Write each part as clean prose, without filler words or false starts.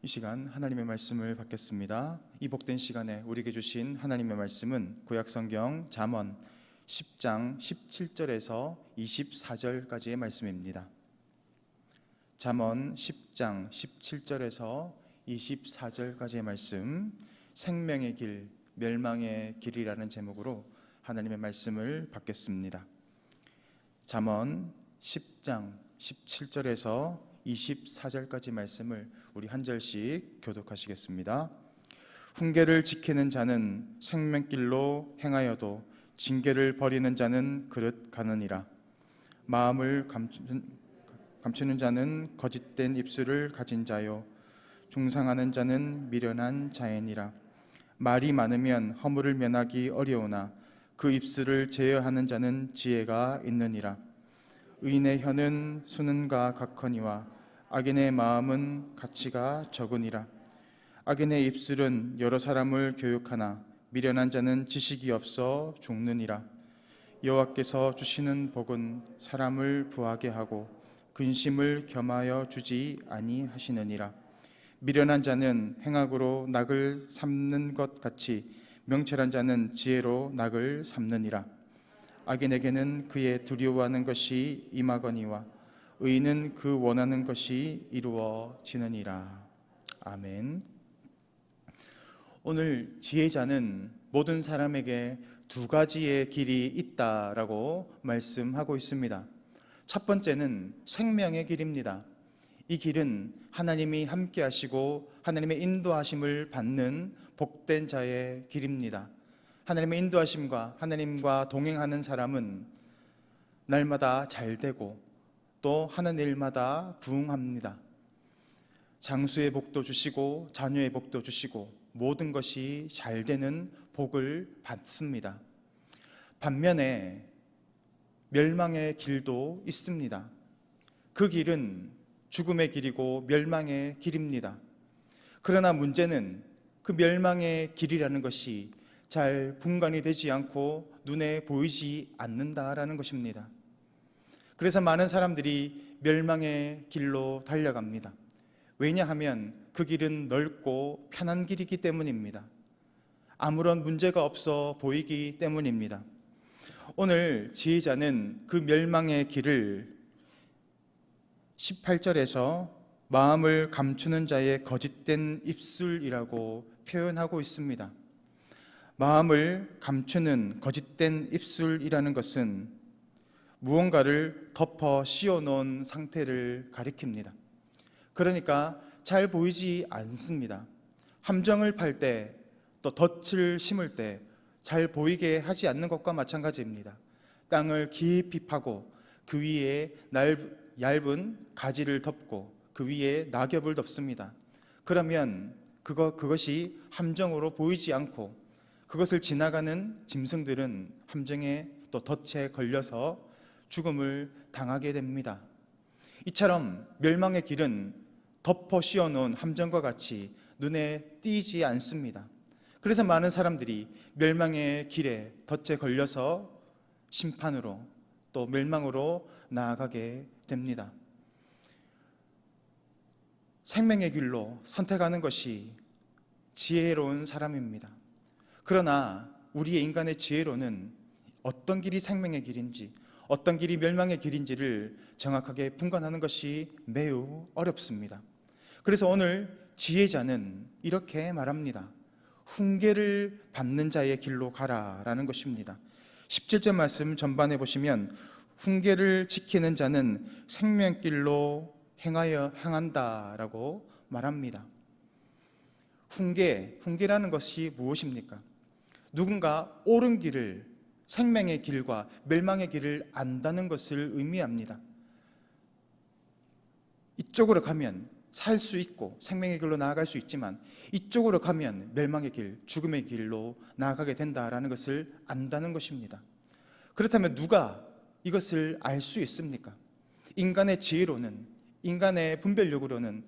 이 시간 하나님의 말씀을 받겠습니다. 이 복된 시간에 우리에게 주신 하나님의 말씀은 구약성경 잠언 10장 17절에서 24절까지의 말씀입니다. 잠언 10장 17절에서 24절까지의 말씀, 생명의 길, 멸망의 길이라는 제목으로 하나님의 말씀을 받겠습니다. 잠언 10장 17절에서 24절까지 말씀을 우리 한 절씩 교독하시겠습니다. 훈계를 지키는 자는 생명길로 행하여도 징계를 버리는 자는 그릇 가느니라. 마음을 감추는 자는 거짓된 입술을 가진 자요, 중상하는 자는 미련한 자애니라. 말이 많으면 허물을 면하기 어려우나 그 입술을 제어하는 자는 지혜가 있느니라. 의인의 혀는 수는과 같거니와 악인의 마음은 가치가 적으니라. 악인의 입술은 여러 사람을 교육하나 미련한 자는 지식이 없어 죽느니라. 여호와께서 주시는 복은 사람을 부하게 하고 근심을 겸하여 주지 아니하시느니라. 미련한 자는 행악으로 낙을 삼는 것 같이 명철한 자는 지혜로 낙을 삼느니라. 악인에게는 그의 두려워하는 것이 임하거니와 의인은 그 원하는 것이 이루어지느니라. 아멘. 오늘 지혜자는 모든 사람에게 두 가지의 길이 있다라고 말씀하고 있습니다. 첫 번째는 생명의 길입니다. 이 길은 하나님이 함께 하시고 하나님의 인도하심을 받는 복된 자의 길입니다. 하나님의 인도하심과 하나님과 동행하는 사람은 날마다 잘 되고 또 하는 일마다 부응합니다. 장수의 복도 주시고 자녀의 복도 주시고 모든 것이 잘 되는 복을 받습니다. 반면에 멸망의 길도 있습니다. 그 길은 죽음의 길이고 멸망의 길입니다. 그러나 문제는 그 멸망의 길이라는 것이 잘 분간이 되지 않고 눈에 보이지 않는다라는 것입니다. 그래서 많은 사람들이 멸망의 길로 달려갑니다. 왜냐하면 그 길은 넓고 편한 길이기 때문입니다. 아무런 문제가 없어 보이기 때문입니다. 오늘 지혜자는 그 멸망의 길을 18절에서 마음을 감추는 자의 거짓된 입술이라고 표현하고 있습니다. 마음을 감추는 거짓된 입술이라는 것은 무언가를 덮어 씌워놓은 상태를 가리킵니다. 그러니까 잘 보이지 않습니다. 함정을 팔 때, 또 덫을 심을 때 잘 보이게 하지 않는 것과 마찬가지입니다. 땅을 깊이 파고 그 위에 얇은 가지를 덮고 그 위에 낙엽을 덮습니다. 그러면 그것이 함정으로 보이지 않고 그것을 지나가는 짐승들은 함정에 또 덫에 걸려서 죽음을 당하게 됩니다. 이처럼 멸망의 길은 덮어 씌워놓은 함정과 같이 눈에 띄지 않습니다. 그래서 많은 사람들이 멸망의 길에 덫에 걸려서 심판으로 또 멸망으로 나아가게 됩니다. 생명의 길로 선택하는 것이 지혜로운 사람입니다. 그러나 우리의 인간의 지혜로는 어떤 길이 생명의 길인지 어떤 길이 멸망의 길인지를 정확하게 분간하는 것이 매우 어렵습니다. 그래서 오늘 지혜자는 이렇게 말합니다. 훈계를 받는 자의 길로 가라라는 것입니다. 17절 말씀 전반에 보시면 훈계를 지키는 자는 생명길로 행한다라고 말합니다. 훈계라는 것이 무엇입니까? 누군가 옳은 길을, 생명의 길과 멸망의 길을 안다는 것을 의미합니다. 이쪽으로 가면 살 수 있고 생명의 길로 나아갈 수 있지만 이쪽으로 가면 멸망의 길, 죽음의 길로 나아가게 된다라는 것을 안다는 것입니다. 그렇다면 누가 이것을 알 수 있습니까? 인간의 지혜로는, 인간의 분별력으로는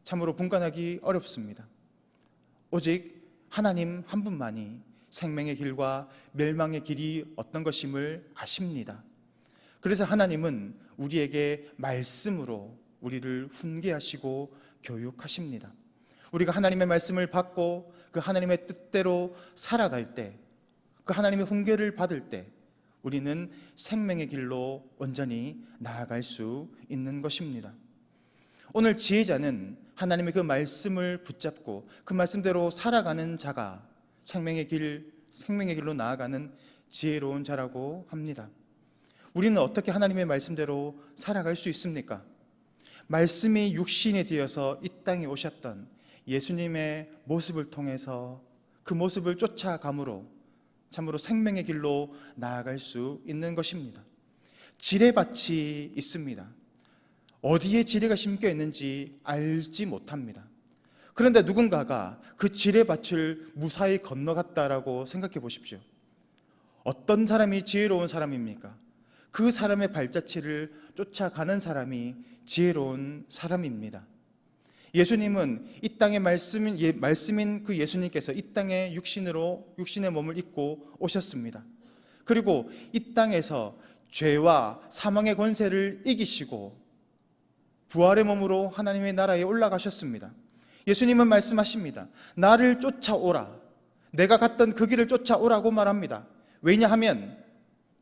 참으로 분간하기 어렵습니다. 오직 하나님 한 분만이 생명의 길과 멸망의 길이 어떤 것임을 아십니다. 그래서 하나님은 우리에게 말씀으로 우리를 훈계하시고 교육하십니다. 우리가 하나님의 말씀을 받고 그 하나님의 뜻대로 살아갈 때, 그 하나님의 훈계를 받을 때 우리는 생명의 길로 온전히 나아갈 수 있는 것입니다. 오늘 지혜자는 하나님의 그 말씀을 붙잡고 그 말씀대로 살아가는 자가 생명의 길로 나아가는 지혜로운 자라고 합니다. 우리는 어떻게 하나님의 말씀대로 살아갈 수 있습니까? 말씀이 육신이 되어서 이 땅에 오셨던 예수님의 모습을 통해서 그 모습을 쫓아감으로 참으로 생명의 길로 나아갈 수 있는 것입니다. 지뢰밭이 있습니다. 어디에 지뢰가 심겨 있는지 알지 못합니다. 그런데 누군가가 그 지뢰밭을 무사히 건너갔다라고 생각해 보십시오. 어떤 사람이 지혜로운 사람입니까? 그 사람의 발자취를 쫓아가는 사람이 지혜로운 사람입니다. 예수님은 이 땅의 말씀인 그 예수님께서 이 땅에 육신의 몸을 입고 오셨습니다. 그리고 이 땅에서 죄와 사망의 권세를 이기시고 부활의 몸으로 하나님의 나라에 올라가셨습니다. 예수님은 말씀하십니다. 나를 쫓아오라. 내가 갔던 그 길을 쫓아오라고 말합니다. 왜냐하면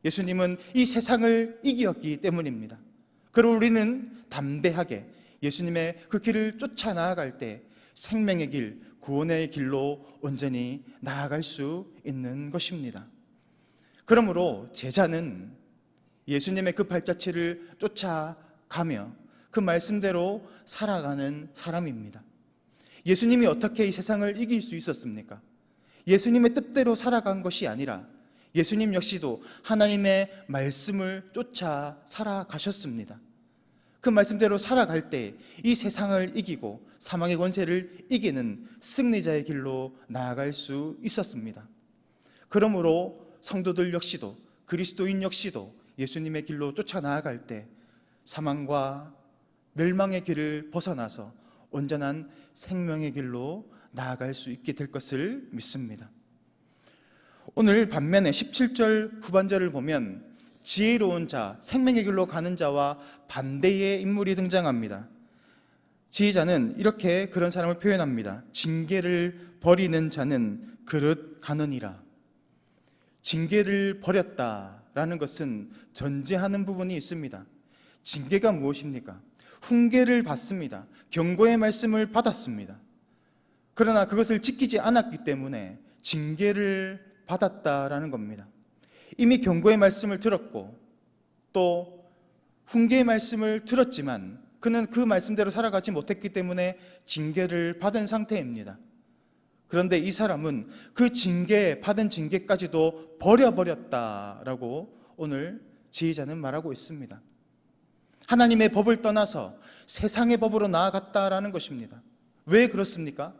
예수님은 이 세상을 이기었기 때문입니다. 그리고 우리는 담대하게 예수님의 그 길을 쫓아 나아갈 때 생명의 길, 구원의 길로 온전히 나아갈 수 있는 것입니다. 그러므로 제자는 예수님의 그 발자취를 쫓아가며 그 말씀대로 살아가는 사람입니다. 예수님이 어떻게 이 세상을 이길 수 있었습니까? 예수님의 뜻대로 살아간 것이 아니라 예수님 역시도 하나님의 말씀을 쫓아 살아가셨습니다. 그 말씀대로 살아갈 때 이 세상을 이기고 사망의 권세를 이기는 승리자의 길로 나아갈 수 있었습니다. 그러므로 성도들 역시도, 그리스도인 역시도 예수님의 길로 쫓아 나아갈 때 사망과 멸망의 길을 벗어나서 온전한 생명의 길로 나아갈 수 있게 될 것을 믿습니다. 오늘 반면에 17절 후반절을 보면 지혜로운 자, 생명의 길로 가는 자와 반대의 인물이 등장합니다. 지혜자는 이렇게 그런 사람을 표현합니다. 징계를 버리는 자는 그릇 가느니라. 징계를 버렸다라는 것은 전제하는 부분이 있습니다. 징계가 무엇입니까? 훈계를 받습니다. 경고의 말씀을 받았습니다. 그러나 그것을 지키지 않았기 때문에 징계를 받았다라는 겁니다. 이미 경고의 말씀을 들었고 또 훈계의 말씀을 들었지만 그는 그 말씀대로 살아가지 못했기 때문에 징계를 받은 상태입니다. 그런데 이 사람은 그 받은 징계까지도 버려버렸다라고 오늘 지혜자는 말하고 있습니다. 하나님의 법을 떠나서 세상의 법으로 나아갔다라는 것입니다. 왜 그렇습니까?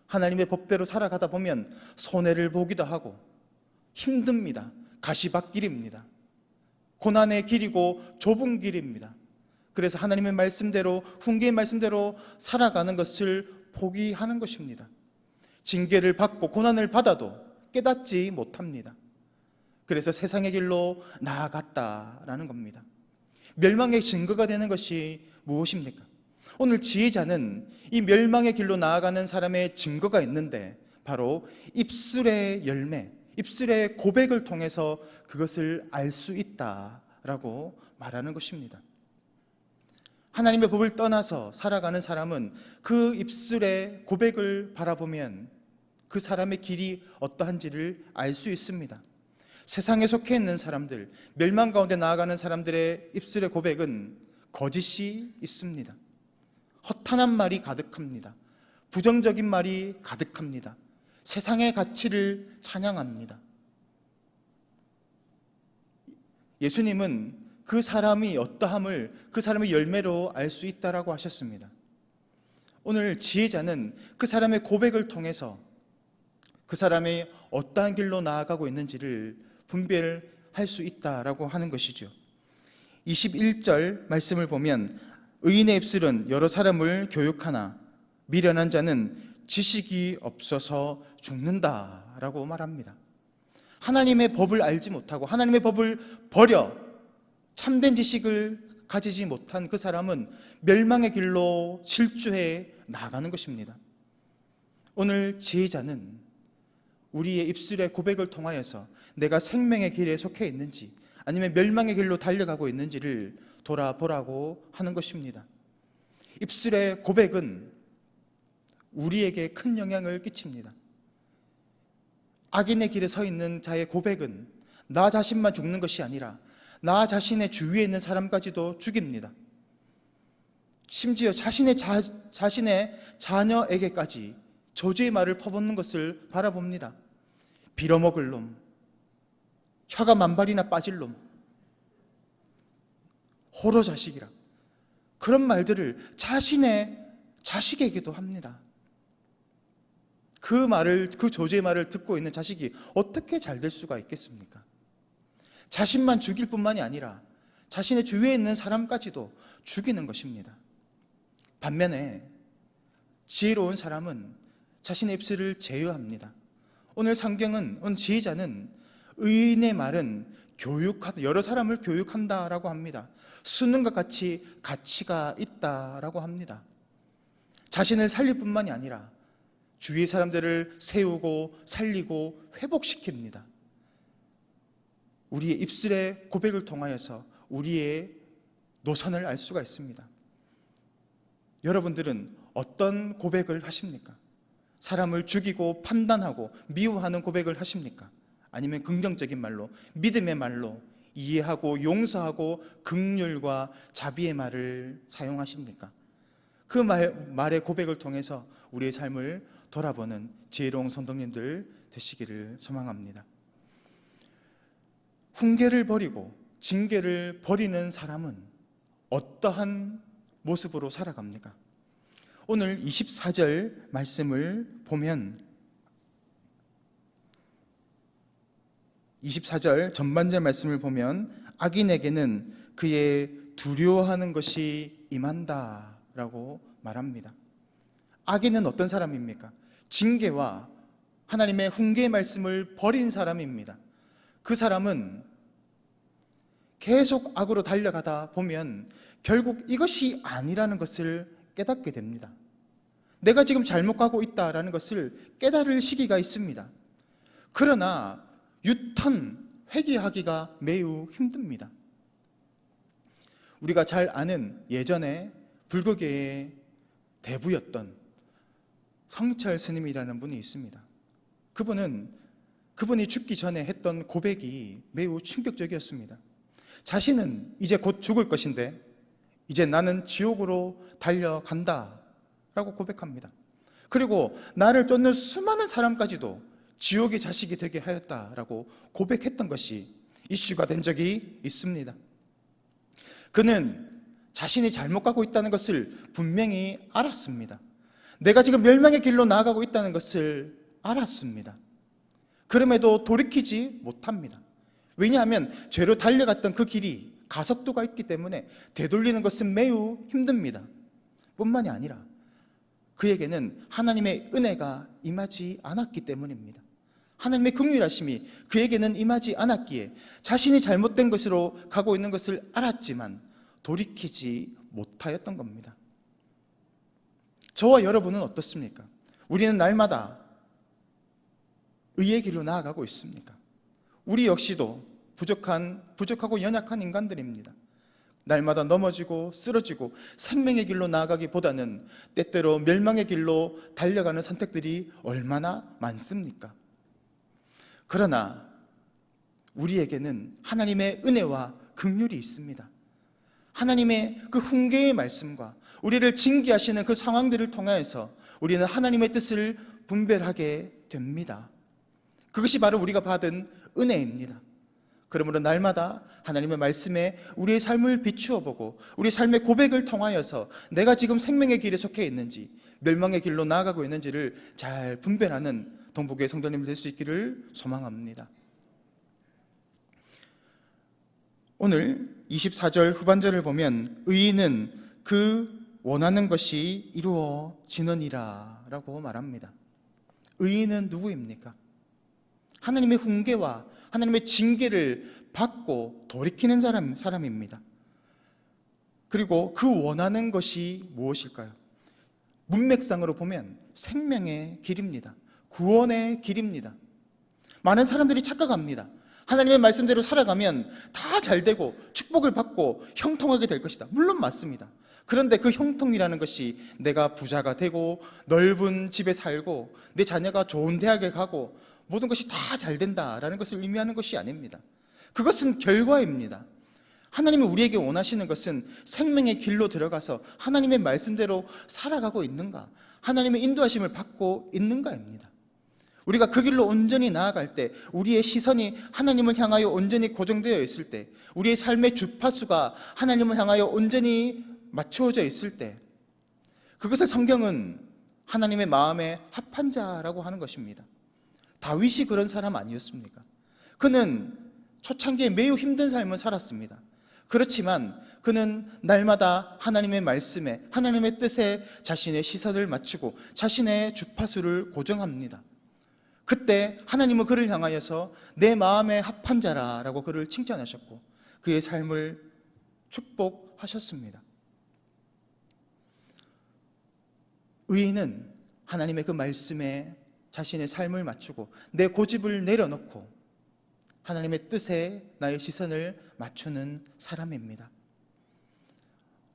하나님의 법대로 살아가다 보면 손해를 보기도 하고 힘듭니다. 가시밭길입니다. 고난의 길이고 좁은 길입니다. 그래서 하나님의 말씀대로, 훈계의 말씀대로 살아가는 것을 포기하는 것입니다. 징계를 받고 고난을 받아도 깨닫지 못합니다. 그래서 세상의 길로 나아갔다라는 겁니다. 멸망의 증거가 되는 것이 무엇입니까? 오늘 지혜자는 이 멸망의 길로 나아가는 사람의 증거가 있는데 바로 입술의 열매, 입술의 고백을 통해서 그것을 알 수 있다라고 말하는 것입니다. 하나님의 법을 떠나서 살아가는 사람은 그 입술의 고백을 바라보면 그 사람의 길이 어떠한지를 알 수 있습니다. 세상에 속해 있는 사람들, 멸망 가운데 나아가는 사람들의 입술의 고백은 거짓이 있습니다. 허탄한 말이 가득합니다. 부정적인 말이 가득합니다. 세상의 가치를 찬양합니다. 예수님은 그 사람이 어떠함을 그 사람의 열매로 알 수 있다라고 하셨습니다. 오늘 지혜자는 그 사람의 고백을 통해서 그 사람이 어떠한 길로 나아가고 있는지를 분별할 수 있다라고 하는 것이죠. 21절 말씀을 보면 의인의 입술은 여러 사람을 교육하나 미련한 자는 지식이 없어서 죽는다라고 말합니다. 하나님의 법을 알지 못하고 하나님의 법을 버려 참된 지식을 가지지 못한 그 사람은 멸망의 길로 질주해 나가는 것입니다. 오늘 지혜자는 우리의 입술의 고백을 통하여서 내가 생명의 길에 속해 있는지 아니면 멸망의 길로 달려가고 있는지를 돌아보라고 하는 것입니다. 입술의 고백은 우리에게 큰 영향을 끼칩니다. 악인의 길에 서 있는 자의 고백은 나 자신만 죽는 것이 아니라 나 자신의 주위에 있는 사람까지도 죽입니다. 심지어 자신의 자녀에게까지 저주의 말을 퍼붓는 것을 바라봅니다. 빌어먹을 놈, 혀가 만발이나 빠질 놈, 호로 자식이라, 그런 말들을 자신의 자식에게도 합니다. 그 저주의 말을 듣고 있는 자식이 어떻게 잘 될 수가 있겠습니까? 자신만 죽일 뿐만이 아니라 자신의 주위에 있는 사람까지도 죽이는 것입니다. 반면에 지혜로운 사람은 자신의 입술을 제어합니다. 오늘 지혜자는 의인의 말은 여러 사람을 교육한다라고 합니다. 수능과 같이 가치가 있다라고 합니다. 자신을 살릴 뿐만이 아니라 주위의 사람들을 세우고 살리고 회복시킵니다. 우리의 입술의 고백을 통하여서 우리의 노선을 알 수가 있습니다. 여러분들은 어떤 고백을 하십니까? 사람을 죽이고 판단하고 미워하는 고백을 하십니까? 아니면 긍정적인 말로, 믿음의 말로 이해하고 용서하고 긍휼과 자비의 말을 사용하십니까? 그 말의 고백을 통해서 우리의 삶을 돌아보는 지혜로운 성도님들 되시기를 소망합니다. 훈계를 버리고 징계를 버리는 사람은 어떠한 모습으로 살아갑니까? 오늘 24절 말씀을 보면 24절 전반절 말씀을 보면 악인에게는 그의 두려워하는 것이 임한다 라고 말합니다. 악인은 어떤 사람입니까? 징계와 하나님의 훈계의 말씀을 버린 사람입니다. 그 사람은 계속 악으로 달려가다 보면 결국 이것이 아니라는 것을 깨닫게 됩니다. 내가 지금 잘못 가고 있다라는 것을 깨달을 시기가 있습니다. 그러나 회개하기가 매우 힘듭니다. 우리가 잘 아는 예전에 불교계의 대부였던 성철 스님이라는 분이 있습니다. 그분이 죽기 전에 했던 고백이 매우 충격적이었습니다. 자신은 이제 곧 죽을 것인데 이제 나는 지옥으로 달려간다 라고 고백합니다. 그리고 나를 쫓는 수많은 사람까지도 지옥의 자식이 되게 하였다라고 고백했던 것이 이슈가 된 적이 있습니다. 그는 자신이 잘못 가고 있다는 것을 분명히 알았습니다. 내가 지금 멸망의 길로 나아가고 있다는 것을 알았습니다. 그럼에도 돌이키지 못합니다. 왜냐하면 죄로 달려갔던 그 길이 가속도가 있기 때문에 되돌리는 것은 매우 힘듭니다. 뿐만이 아니라 그에게는 하나님의 은혜가 임하지 않았기 때문입니다. 하나님의 긍휼하심이 그에게는 임하지 않았기에 자신이 잘못된 것으로 가고 있는 것을 알았지만 돌이키지 못하였던 겁니다. 저와 여러분은 어떻습니까? 우리는 날마다 의의 길로 나아가고 있습니까? 우리 역시도 부족하고 연약한 인간들입니다. 날마다 넘어지고 쓰러지고 생명의 길로 나아가기보다는 때때로 멸망의 길로 달려가는 선택들이 얼마나 많습니까? 그러나 우리에게는 하나님의 은혜와 긍휼이 있습니다. 하나님의 그 훈계의 말씀과 우리를 징계하시는 그 상황들을 통하여서 우리는 하나님의 뜻을 분별하게 됩니다. 그것이 바로 우리가 받은 은혜입니다. 그러므로 날마다 하나님의 말씀에 우리의 삶을 비추어 보고 우리 삶의 고백을 통하여서 내가 지금 생명의 길에 속해 있는지 멸망의 길로 나아가고 있는지를 잘 분별하는 동북교회 성도님들 될 수 있기를 소망합니다. 오늘 24절 후반절을 보면 의인은 그 원하는 것이 이루어지느니라 라고 말합니다. 의인은 누구입니까? 하나님의 훈계와 하나님의 징계를 받고 돌이키는 사람입니다. 그리고 그 원하는 것이 무엇일까요? 문맥상으로 보면 생명의 길입니다. 구원의 길입니다. 많은 사람들이 착각합니다. 하나님의 말씀대로 살아가면 다 잘되고 축복을 받고 형통하게 될 것이다. 물론 맞습니다. 그런데 그 형통이라는 것이 내가 부자가 되고 넓은 집에 살고 내 자녀가 좋은 대학에 가고 모든 것이 다 잘 된다라는 것을 의미하는 것이 아닙니다. 그것은 결과입니다. 하나님이 우리에게 원하시는 것은 생명의 길로 들어가서 하나님의 말씀대로 살아가고 있는가, 하나님의 인도하심을 받고 있는가입니다. 우리가 그 길로 온전히 나아갈 때, 우리의 시선이 하나님을 향하여 온전히 고정되어 있을 때, 우리의 삶의 주파수가 하나님을 향하여 온전히 맞추어져 있을 때, 그것을 성경은 하나님의 마음에 합한 자라고 하는 것입니다. 다윗이 그런 사람 아니었습니까? 그는 초창기에 매우 힘든 삶을 살았습니다. 그렇지만 그는 날마다 하나님의 말씀에, 하나님의 뜻에 자신의 시선을 맞추고 자신의 주파수를 고정합니다. 그때 하나님은 그를 향하여서 내 마음에 합한 자라라고 그를 칭찬하셨고 그의 삶을 축복하셨습니다. 의인은 하나님의 그 말씀에 자신의 삶을 맞추고 내 고집을 내려놓고 하나님의 뜻에 나의 시선을 맞추는 사람입니다.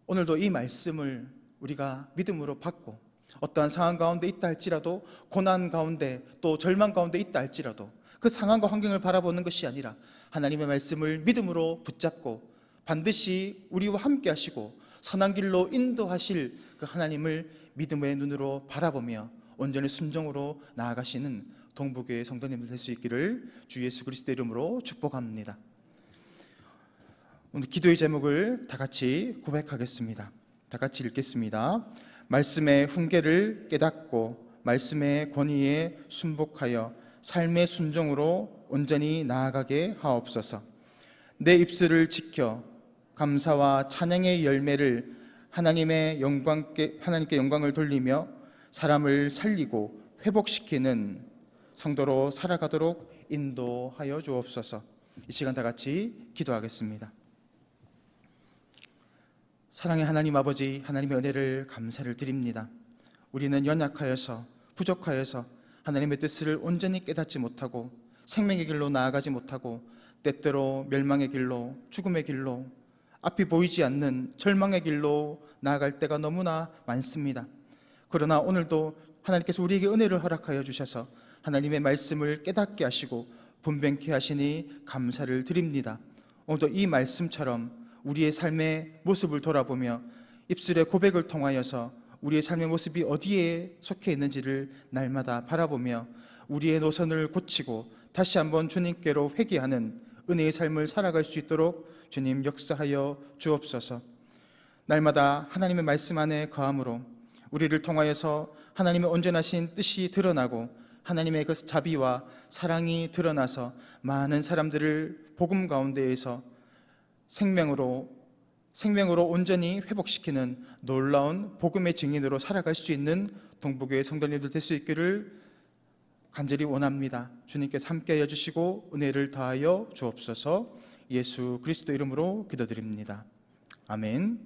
오늘도 이 말씀을 우리가 믿음으로 받고 어떠한 상황 가운데 있다 할지라도, 고난 가운데 또 절망 가운데 있다 할지라도 그 상황과 환경을 바라보는 것이 아니라 하나님의 말씀을 믿음으로 붙잡고 반드시 우리와 함께 하시고 선한 길로 인도하실 그 하나님을 믿음의 눈으로 바라보며 온전히 순종으로 나아가시는 동부교회 성도님들 될 수 있기를 주 예수 그리스도의 이름으로 축복합니다. 오늘 기도의 제목을 다 같이 고백하겠습니다. 다 같이 읽겠습니다. 말씀의 훈계를 깨닫고 말씀의 권위에 순복하여 삶의 순종으로 온전히 나아가게 하옵소서. 내 입술을 지켜 감사와 찬양의 열매를 하나님께 영광을 돌리며 사람을 살리고 회복시키는 성도로 살아가도록 인도하여 주옵소서. 이 시간 다 같이 기도하겠습니다. 사랑의 하나님 아버지, 하나님의 은혜를 감사를 드립니다. 우리는 연약하여서 부족하여서 하나님의 뜻을 온전히 깨닫지 못하고 생명의 길로 나아가지 못하고 때때로 멸망의 길로, 죽음의 길로, 앞이 보이지 않는 절망의 길로 나아갈 때가 너무나 많습니다. 그러나 오늘도 하나님께서 우리에게 은혜를 허락하여 주셔서 하나님의 말씀을 깨닫게 하시고 분별케 하시니 감사를 드립니다. 오늘도 이 말씀처럼 우리의 삶의 모습을 돌아보며 입술의 고백을 통하여서 우리의 삶의 모습이 어디에 속해 있는지를 날마다 바라보며 우리의 노선을 고치고 다시 한번 주님께로 회개하는 은혜의 삶을 살아갈 수 있도록 주님 역사하여 주옵소서. 날마다 하나님의 말씀 안에 거함으로 우리를 통하여서 하나님의 온전하신 뜻이 드러나고 하나님의 그 자비와 사랑이 드러나서 많은 사람들을 복음 가운데에서 생명으로 온전히 회복시키는 놀라운 복음의 증인으로 살아갈 수 있는 동부교회 성도님들 될 수 있기를 간절히 원합니다. 주님께서 함께하여 주시고 은혜를 더하여 주옵소서. 예수 그리스도 이름으로 기도드립니다. 아멘.